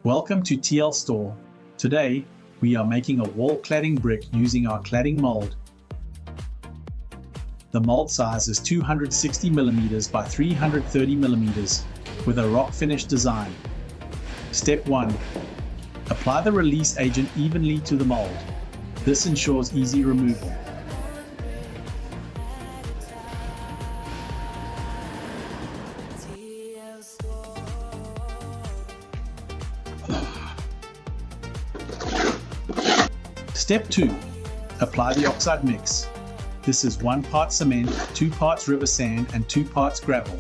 Welcome to TL Store. Today, we are making a wall cladding brick using our cladding mold. The mold size is 260 mm by 330 mm with a rock finish design. Step 1. Apply the release agent evenly to the mold. This ensures easy removal. Step 2. Apply the oxide mix. This is 1 part cement, 2 parts river sand and 2 parts gravel.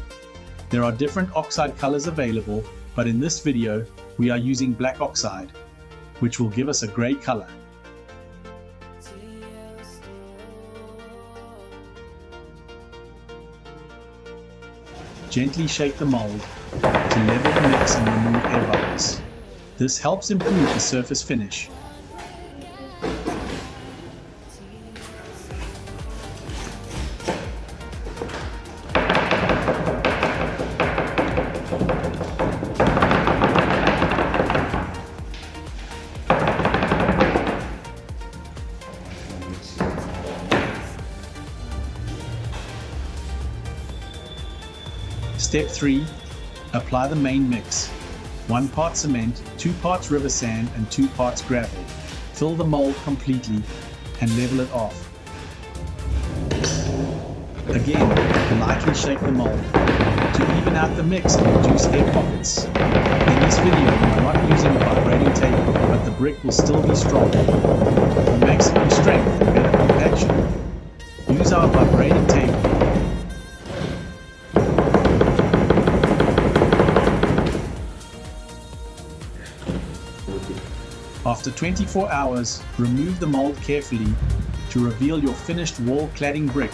There are different oxide colors available, but in this video, we are using black oxide, which will give us a grey color. Gently shake the mold to level the mix and remove air bubbles. This helps improve the surface finish. Step 3. Apply the main mix. 1 part cement, 2 parts river sand and 2 parts gravel. Fill the mold completely and level it off. Again, lightly shake the mold to even out the mix and reduce air pockets. In this video, we are not using a vibrating table, but the brick will still be strong. For maximum strength and better compaction, use our vibrating table. After 24 hours, remove the mold carefully to reveal your finished wall cladding brick.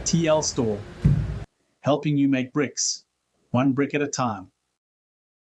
TL Store, helping you make bricks, 1 brick at a time.